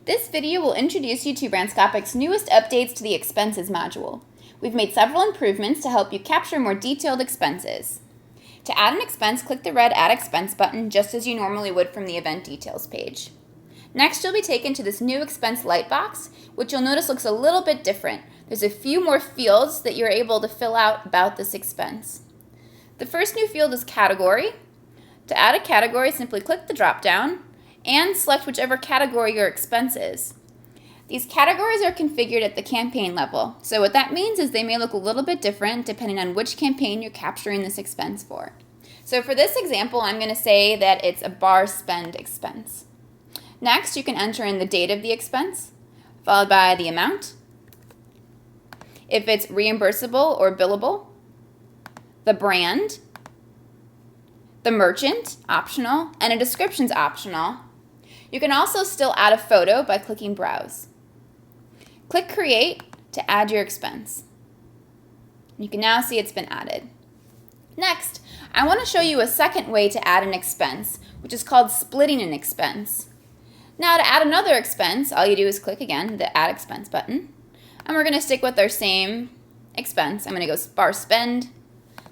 This video will introduce you to Brandscopic's newest updates to the Expenses module. We've made several improvements to help you capture more detailed expenses. To add an expense, click the red Add Expense button just as you normally would from the Event Details page. Next, you'll be taken to this new expense lightbox, which you'll notice looks a little bit different. There's a few more fields that you're able to fill out about this expense. The first new field is Category. To add a category, simply click the drop-down and select whichever category your expense is. These categories are configured at the campaign level, so what that means is they may look a little bit different depending on which campaign you're capturing this expense for. So for this example, I'm going to say that it's a bar spend expense. Next, you can enter in the date of the expense, followed by the amount, if it's reimbursable or billable, the brand, the merchant, optional, and a description's optional. You can also still add a photo by clicking Browse. Click Create to add your expense. You can now see it's been added. Next, I want to show you a second way to add an expense, which is called splitting an expense. Now to add another expense, all you do is click again the Add Expense button, and we're going to stick with our same expense. I'm going to go bar spend.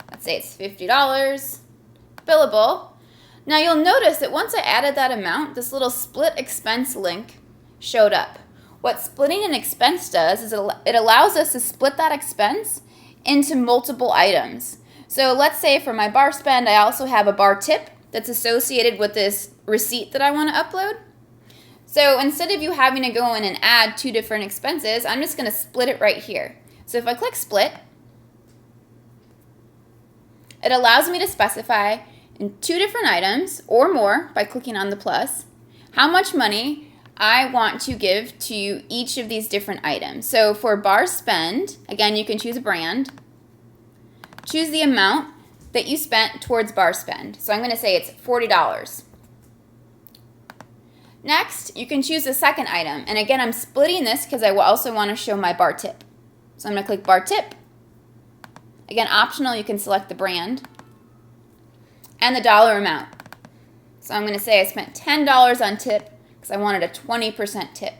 Let's say it's $50, billable. Now you'll notice that once I added that amount, this little split expense link showed up. What splitting an expense does is it allows us to split that expense into multiple items. So let's say for my bar spend, I also have a bar tip that's associated with this receipt that I want to upload. So instead of you having to go in and add two different expenses, I'm just going to split it right here. So if I click Split, it allows me to specify in two different items or more by clicking on the plus how much money I want to give to each of these different items. So for bar spend, again, you can choose a brand. Choose the amount that you spent towards bar spend. So I'm going to say it's $40. Next, you can choose the second item. And again, I'm splitting this because I also want to show my bar tip. So I'm going to click bar tip. Again, optional, you can select the brand and the dollar amount. So I'm going to say I spent $10 on tip because I wanted a 20% tip.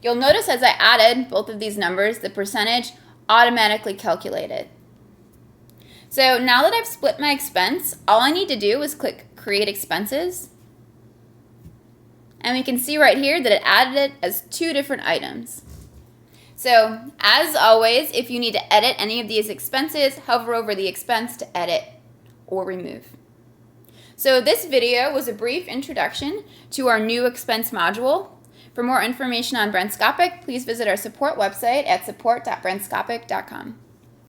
You'll notice as I added both of these numbers, the percentage automatically calculated. So now that I've split my expense, all I need to do is click Create Expenses. And we can see right here that it added it as two different items. So as always, if you need to edit any of these expenses, hover over the expense to edit or remove. So this video was a brief introduction to our new expense module. For more information on Brandscopic, please visit our support website at support.brandscopic.com.